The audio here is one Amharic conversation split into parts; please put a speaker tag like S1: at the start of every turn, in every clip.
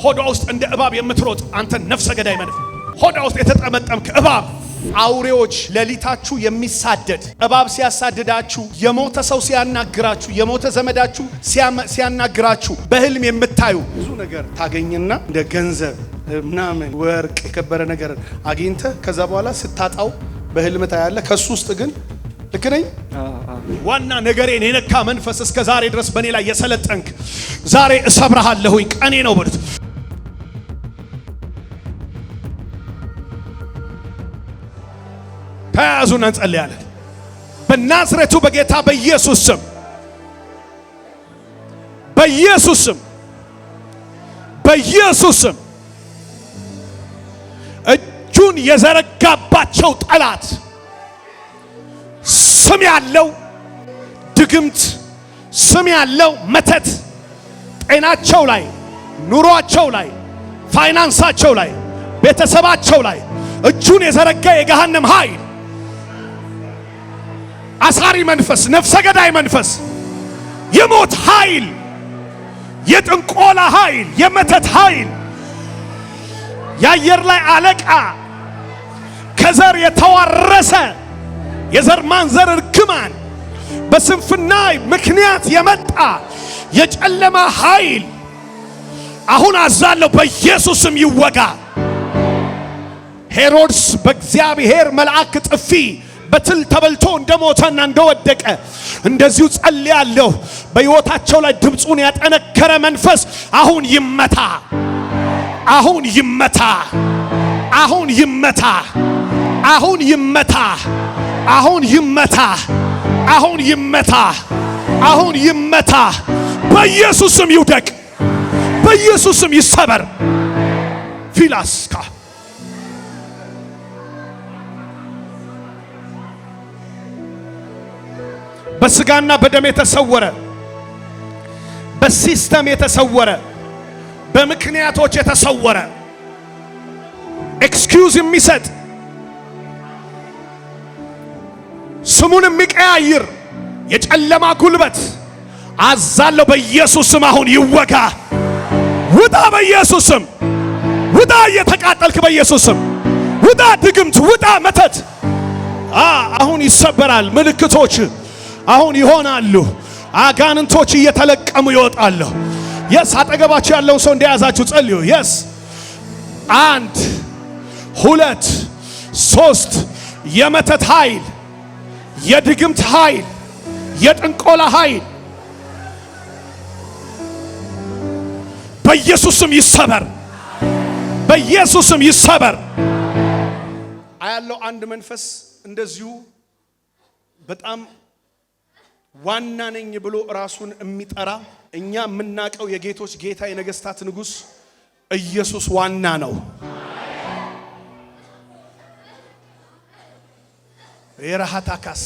S1: ሆዷ ውስጥ እንደ እባብ የምትሮጥ አንተ ነፍሰ ገዳይ መንፈስ ሆዷ ውስጥ የተጠመጠምክ እባብ አውሬዎች ሌሊታችሁ የሚሳደድ እባብ ሲያሳድዳችሁ የሞተ ሰው ሲያናግራችሁ የሞተ ዘመዳችሁ ሲያናግራችሁ በህልም የምታዩ ብዙ ነገር ታገኝና እንደ ገንዘብ ምናምን ወርቅ የከበረ ነገር አግኝተ ከዛ በኋላ ስታጣው በህልም ታያለ ከሱ ውስጥ ግን ልክ ነኝ ዋና ነገሬን የነካ መንፈስ እስከ ዛሬ ድረስ በእኔ ላይ የሰለጠንክ ዛሬ እሰብርሃለሁኝ ቀኔ ነው በሉት ተያዙና እንጸልያለን በናዝሬቱ በጌታ በኢየሱስ ስም በኢየሱስ ስም እጁን የዘረጋባቸው ጠላት ስም ያለው ድግምት ስም ያለው መተት ጤናቸው ላይ ኑሯቸው ላይ ፋይናንሳቸው ላይ ቤተሰባቸው ላይ እጁን የዘረጋ የገሃነም ኃይል አሳሪ መንፈስ ነፍሰ ገዳይ መንፈስ የሞት ኃይል የጥንቆላ ኃይል የመተት ኃይል የአየር ላይ አለቃ ከዘር የተዋረሰ የዘር ማንዘር እርግማን በስንፍና ምክንያት የመጣ የጨለማ ኃይል አሁን አዛለው በኢየሱስም ይወጋ ሄሮድስ በእግዚአብሔር መልአክ ጥፊ በትል ተበልቶ እንደሞተና እንደወደቀ እንደዚሁ ጸልያለሁ በሕይወታቸው ላይ ድምጹን ያጠነከረ መንፈስ አሁን ይመታ አሁን ይመታ አሁን ይመታ አሁን ይመታ አሁን ይመታ አሁን ይመታ አሁን ይመታ በኢየሱስም ይውደቅ በኢየሱስም ይሰበር ፊላስካ በስጋና በደም የተሰወረ በሲስተም የተሰወረ በምክንያቶች የተሰወረ ኤክስኪውዝ የሚሰጥ ስሙን የሚቀያይር የጨለማ ጉልበት አዛለው በኢየሱስ ስም አሁን ይወጋ ውጣ በኢየሱስ ስም ውጣ እየተቃጠልክ በኢየሱስ ስም ውጣ ድግምት ውጣ መተት አሁን ይሰበራል ምልክቶች አሁን ይሆናሉ አጋንንቶች እየተለቀሙ ይወጣሉ የስ አጠገባችሁ ያለውን ሰው እንደያዛችሁ ጸልዩ የስ 1 2 3 የመተት ኃይል የድግምት ኃይል የጥንቆላ ኃይል በኢየሱስም ይሰበር በኢየሱስም ይሰበር አያለው አንድ መንፈስ እንደዚሁ በጣም ዋና ነኝ ብሎ ራሱን የሚጠራ እኛ የምናቀው የጌቶች ጌታ የነገስታት ንጉስ ኢየሱስ ዋና ነው የራሃታካስ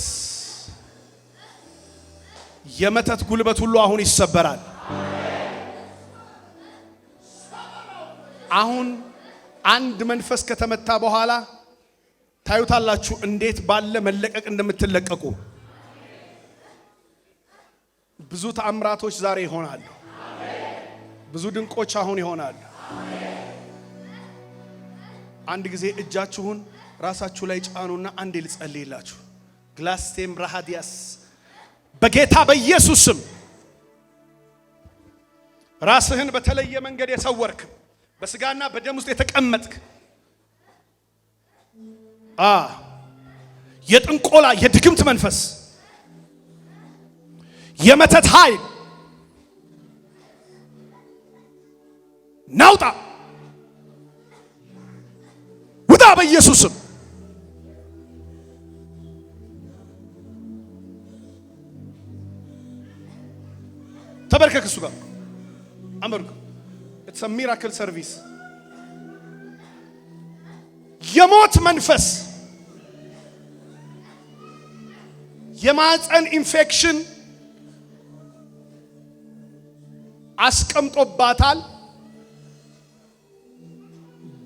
S1: የመተት ጉልበት ሁሉ አሁን ይሰበራል አሁን አንድ መንፈስ ከተመታ በኋላ ታዩታላችሁ እንዴት ባለ መለቀቅ እንደምትለቀቁ ብዙ ተአምራቶች ዛሬ ይሆናሉ ብዙ ድንቆች አሁን ይሆናሉ አንድ ጊዜ እጃችሁን ራሳችሁ ላይ ጫኑና አንዴ ልጸልይላችሁ ግላስቴም ራሃዲያስ በጌታ በኢየሱስ ስም ራስህን በተለየ መንገድ የሰወርክ በስጋና በደም ውስጥ የተቀመጥክ የጥንቆላ የድግምት መንፈስ የመተት ኃይል ናውጣ ውጣ በኢየሱስ ስም ተበርከክ እሱ ጋር አመርኩ it's a miracle service የሞት መንፈስ የማህፀን ኢንፌክሽን አስቀምጦባታል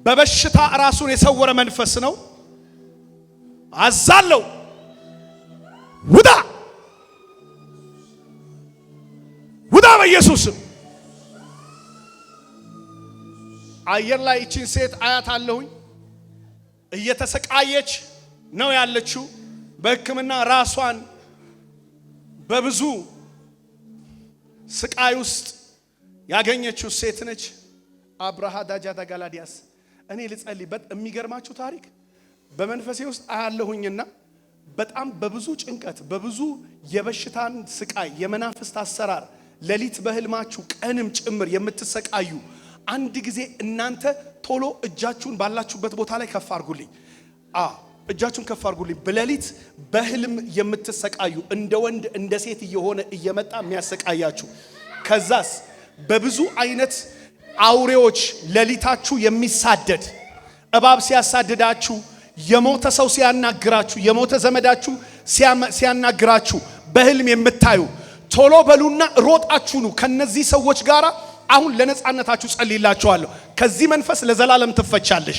S1: በበሽታ ራሱን የሰወረ መንፈስ ነው አዛለው ውጣ ውጣ በኢየሱስ አየር ላይ እቺን ሴት አያት አለሁኝ እየተሰቃየች ነው ያለችው። በሕክምና ራሷን በብዙ ስቃይ ውስጥ ያገኘችው ሴት ነች። አብርሃ ዳጃዳ ጋላዲያስ እኔ ልጸልይበት የሚገርማችሁ ታሪክ በመንፈሴ ውስጥ አያለሁኝና በጣም በብዙ ጭንቀት በብዙ የበሽታን ስቃይ የመናፍስት አሰራር ሌሊት በህልማችሁ ቀንም ጭምር የምትሰቃዩ አንድ ጊዜ እናንተ ቶሎ እጃችሁን ባላችሁበት ቦታ ላይ ከፍ አድርጉልኝ። እጃችሁን ከፍ አድርጉልኝ። በሌሊት በህልም የምትሰቃዩ እንደ ወንድ እንደ ሴት እየሆነ እየመጣ የሚያሰቃያችሁ ከዛስ በብዙ አይነት አውሬዎች ሌሊታችሁ የሚሳደድ እባብ ሲያሳድዳችሁ የሞተ ሰው ሲያናግራችሁ የሞተ ዘመዳችሁ ሲያናግራችሁ በህልም የምታዩ ቶሎ በሉና ሮጣችሁ ነው ከነዚህ ሰዎች ጋር አሁን ለነጻነታችሁ ጸልይላችኋለሁ። ከዚህ መንፈስ ለዘላለም ትፈቻለሽ።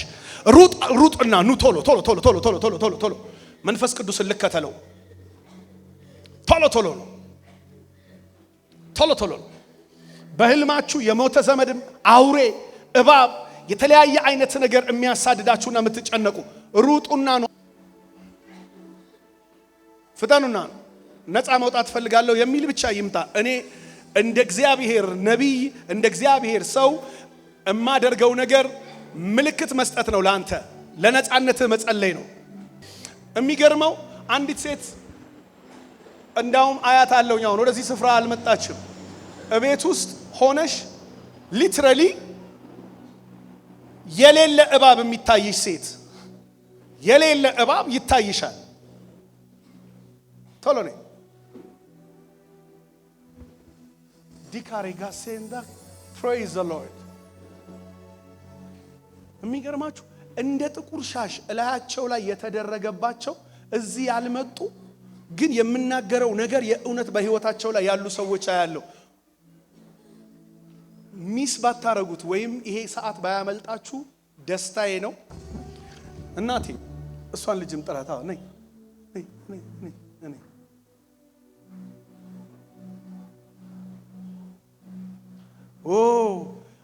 S1: ሩጥና ኑ ቶሎ ቶሎ ቶሎ ቶሎ ቶሎ ቶሎ ቶሎ ቶሎ መንፈስ ቅዱስን ልከተለው። ቶሎ ቶሎ ነው ቶሎ ቶሎ ነው። በህልማችሁ የሞተ ዘመድም አውሬ እባብ የተለያየ አይነት ነገር የሚያሳድዳችሁና የምትጨነቁ ሩጡና ነው ፍጠኑና ነፃ መውጣት ፈልጋለሁ የሚል ብቻ ይምጣ። እኔ እንደ እግዚአብሔር ነቢይ እንደ እግዚአብሔር ሰው እማደርገው ነገር ምልክት መስጠት ነው። ላንተ ለነፃነትህ መጸለይ ነው። የሚገርመው አንዲት ሴት እንዳውም አያት አለውኛው ወደዚህ ስፍራ አልመጣችም። እቤት ውስጥ ሆነሽ ሊትራሊ የሌለ እባብ የሚታይሽ ሴት የሌለ እባብ ይታይሻል። ቶሎ ነኝ ዲካሬጋ ሴንዳ ፕሬይዝ ዘ ሎርድ። የሚገርማችሁ እንደ ጥቁር ሻሽ እላያቸው ላይ የተደረገባቸው እዚህ ያልመጡ ግን የምናገረው ነገር የእውነት በህይወታቸው ላይ ያሉ ሰዎች አያለው። ሚስ ባታረጉት ወይም ይሄ ሰዓት ባያመልጣችሁ ደስታዬ ነው። እናቴ እሷን ልጅም ጥራታ ነይ ነይ ነይ ነይ ነይ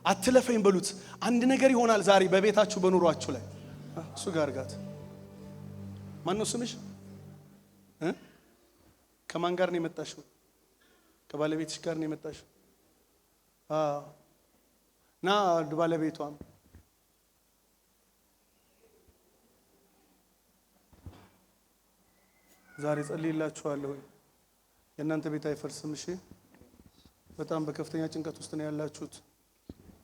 S1: አትለፈኝ በሉት። አንድ ነገር ይሆናል ዛሬ በቤታችሁ በኑሯችሁ ላይ። እሱ ጋር ጋት ማን ነው ስምሽ? ከማን ጋር ነው የመጣሽው? ከባለቤትሽ ጋር ነው የመጣሽው? ና ባለቤቷም ዛሬ ጸልይላችኋለሁ። የእናንተ ቤት አይፈርስም። እሺ በጣም በከፍተኛ ጭንቀት ውስጥ ነው ያላችሁት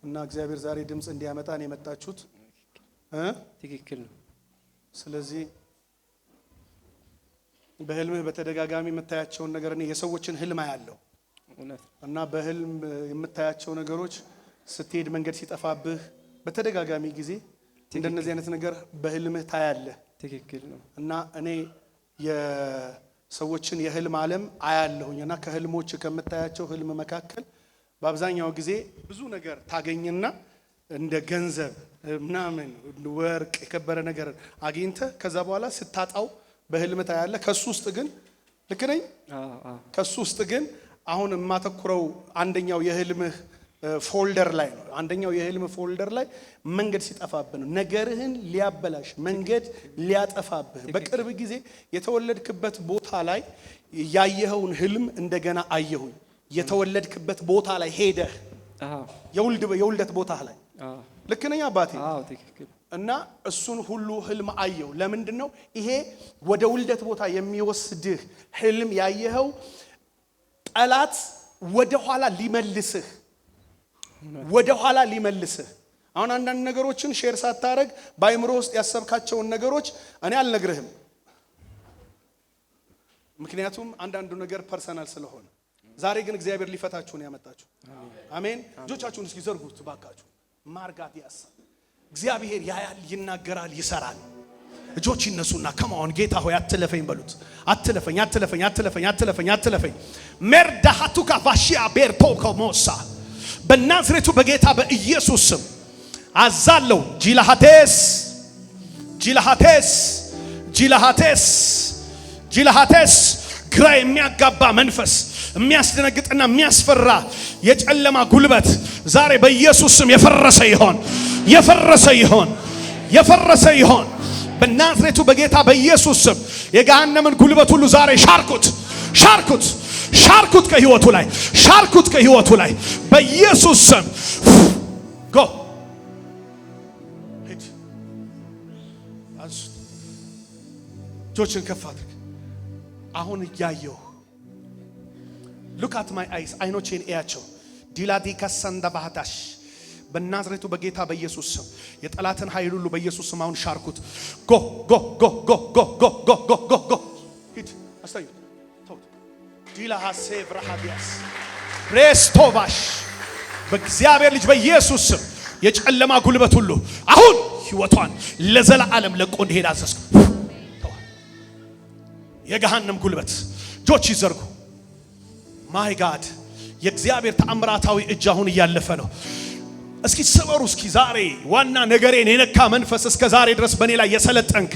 S1: እና እግዚአብሔር ዛሬ ድምጽ እንዲያመጣ ነው የመጣችሁት።
S2: ትክክል ነው።
S1: ስለዚህ በህልምህ በተደጋጋሚ የምታያቸውን ነገር እኔ የሰዎችን ህልም አያለሁ እና በህልም የምታያቸው ነገሮች ስትሄድ መንገድ ሲጠፋብህ በተደጋጋሚ ጊዜ እንደነዚህ አይነት ነገር በህልምህ ታያለህ።
S2: ትክክል ነው።
S1: እና እኔ የሰዎችን የህልም ዓለም አያለሁኝና ከህልሞች ከምታያቸው ህልም መካከል በአብዛኛው ጊዜ ብዙ ነገር ታገኝና እንደ ገንዘብ ምናምን ወርቅ የከበረ ነገር አግኝተህ ከዛ በኋላ ስታጣው በህልም ታያለህ። ከሱ ውስጥ ግን ልክ ነኝ? ከሱ ውስጥ ግን አሁን የማተኩረው አንደኛው የህልምህ ፎልደር ላይ ነው። አንደኛው የህልም ፎልደር ላይ መንገድ ሲጠፋብህ ነው። ነገርህን ሊያበላሽ መንገድ ሊያጠፋብህ በቅርብ ጊዜ የተወለድክበት ቦታ ላይ ያየኸውን ህልም እንደገና አየሁኝ። የተወለድክበት ቦታ ላይ ሄደህ የውልደት ቦታ ላይ ልክ ነኝ አባቴ?
S2: አዎ ትክክል።
S1: እና እሱን ሁሉ ህልም አየሁ። ለምንድነው ይሄ ወደ ውልደት ቦታ የሚወስድህ ህልም ያየኸው? ጠላት ወደ ኋላ ሊመልስህ ወደ ኋላ ሊመልስህ። አሁን አንዳንድ ነገሮችን ሼር ሳታረግ በአይምሮ ውስጥ ያሰብካቸውን ነገሮች እኔ አልነግርህም፣ ምክንያቱም አንዳንዱ ነገር ፐርሰናል ስለሆነ። ዛሬ ግን እግዚአብሔር ሊፈታችሁ ነው ያመጣችሁ። አሜን። እጆቻችሁን እስኪ ዘርጉት ባካችሁ። ማርጋት ያሳ እግዚአብሔር ያያል፣ ይናገራል፣ ይሰራል። እጆች ይነሱና ከማውን ጌታ ሆይ አትለፈኝ በሉት። አትለፈኝ አትለፈኝ አትለፈኝ አትለፈኝ አትለፈኝ። መርዳሃቱካ ቫሺያ ቤርቶኮ ሞሳ በናዝሬቱ በጌታ በኢየሱስ ስም አዛለው። ጂላሃቴስ ጂላሃቴስ ጂላሃቴስ ጂላሃቴስ ግራ የሚያጋባ መንፈስ የሚያስደነግጥና የሚያስፈራ የጨለማ ጉልበት ዛሬ በኢየሱስ ስም የፈረሰ ይሆን። የፈረሰ ይሆን የፈረሰ ይሆን በናዝሬቱ በጌታ በኢየሱስ ስም። የገሃነምን ጉልበት ሁሉ ዛሬ ሻርኩት ሻርኩት ሻርኩት ከህይወቱ ላይ ሻርኩት ከህይወቱ ላይ በኢየሱስ ስም። ጎ ሂድ አንሱት። እጆችን ከፍ አድርግ። አሁን እያየሁ look at my eyes አይኖቼን እያቸው ዲላዲ ከሰንዳ ባህታሽ በናዝሬቱ በጌታ በኢየሱስ ስም የጠላትን ኃይል ሁሉ በኢየሱስ ስም አሁን ሻርኩት። ጎ ጎ ጎ ጎ ጎ ጎ ጎ ጎ ጎ ጎ ሂድ አስተዩ ተውት ዲላ ሐሴቭ ረሃዲያስ ሬስቶቫሽ በእግዚአብሔር ልጅ በኢየሱስ ስም የጨለማ ጉልበት ሁሉ አሁን ህይወቷን ለዘላለም ለቆ እንዲሄድ አዘዝኩ። የገሃነም ጉልበት እጆች ይዘርጉ። ማይ ጋድ የእግዚአብሔር ተአምራታዊ እጅ አሁን እያለፈ ነው። እስኪ ሰበሩ። እስኪ ዛሬ ዋና ነገሬን የነካ መንፈስ እስከ ዛሬ ድረስ በእኔ ላይ የሰለጠንክ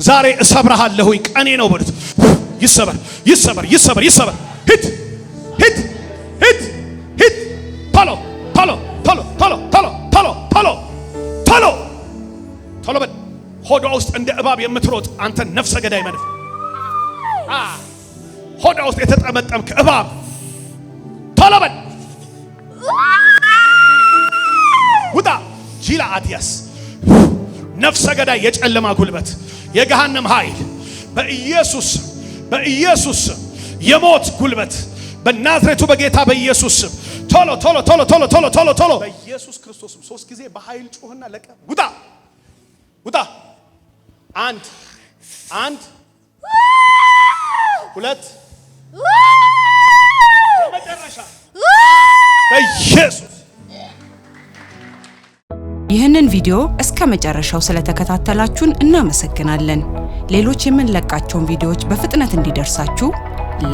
S1: ዛሬ እሰብርሃለሁኝ። ቀኔ ነው በሉት። ይሰበር ይሰበር ይሰበር ይሰበር። ሂድ ሂድ ሂድ ሂድ ቶሎ ቶሎ ቶሎ ቶሎ ቶሎ ቶሎ ቶሎ ቶሎ ቶሎ በል። ሆዷ ውስጥ እንደ እባብ የምትሮጥ አንተ ነፍሰ ገዳይ መንፈስ ሆዷ ውስጥ የተጠመጠምክ እባብ ቶሎ በል ውጣ። ጂላ አዲያስ ነፍሰ ገዳይ የጨለማ ጉልበት የገሃነም ኃይል በኢየሱስ በኢየሱስ የሞት ጉልበት በናዝሬቱ በጌታ በኢየሱስ ስም ቶሎ ቶሎ ቶሎ ቶሎ ቶሎ ቶሎ ቶሎ በኢየሱስ ክርስቶስ ስም 3 ጊዜ በኃይል ጮህና ለቀ። ውጣ ውጣ። አንድ አንድ ሁለት የመጨረሻ በኢየሱስ።
S3: ይህንን ቪዲዮ እስከ መጨረሻው ስለተከታተላችሁን እናመሰግናለን። ሌሎች የምንለቃቸውን ቪዲዮዎች በፍጥነት እንዲደርሳችሁ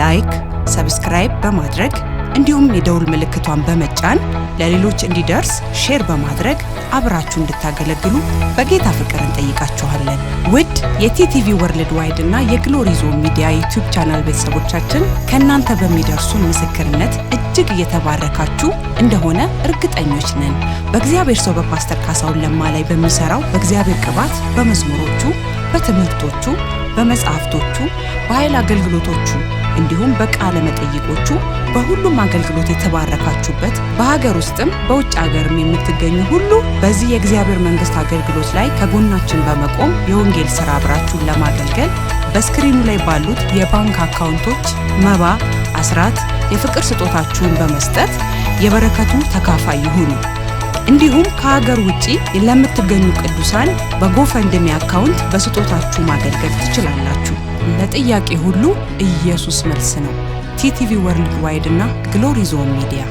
S3: ላይክ፣ ሰብስክራይብ በማድረግ እንዲሁም የደውል ምልክቷን በመጫን ለሌሎች እንዲደርስ ሼር በማድረግ አብራችሁ እንድታገለግሉ በጌታ ፍቅር እንጠይቃችኋለን። ውድ የቲቲቪ ወርልድ ዋይድ እና የግሎሪ ዞን ሚዲያ ዩቲዩብ ቻናል ቤተሰቦቻችን ከእናንተ በሚደርሱን ምስክርነት እጅግ እየተባረካችሁ እንደሆነ እርግጠኞች ነን። በእግዚአብሔር ሰው በፓስተር ካሳሁን ለማ ላይ በሚሰራው በእግዚአብሔር ቅባት በመዝሙሮቹ፣ በትምህርቶቹ፣ በመጽሐፍቶቹ፣ በኃይል አገልግሎቶቹ እንዲሁም በቃለ መጠይቆቹ በሁሉም አገልግሎት የተባረካችሁበት በሀገር ውስጥም በውጭ ሀገርም የምትገኙ ሁሉ በዚህ የእግዚአብሔር መንግስት አገልግሎት ላይ ከጎናችን በመቆም የወንጌል ሥራ አብራችሁን ለማገልገል በስክሪኑ ላይ ባሉት የባንክ አካውንቶች መባ፣ አስራት፣ የፍቅር ስጦታችሁን በመስጠት የበረከቱ ተካፋይ ይሁኑ። እንዲሁም ከሀገር ውጪ ለምትገኙ ቅዱሳን በጎፈንድሚ አካውንት በስጦታችሁ ማገልገል ትችላላችሁ። ለጥያቄ ሁሉ ኢየሱስ መልስ ነው። ቲቲቪ ወርልድ ዋይድ እና ግሎሪ ዞን ሚዲያ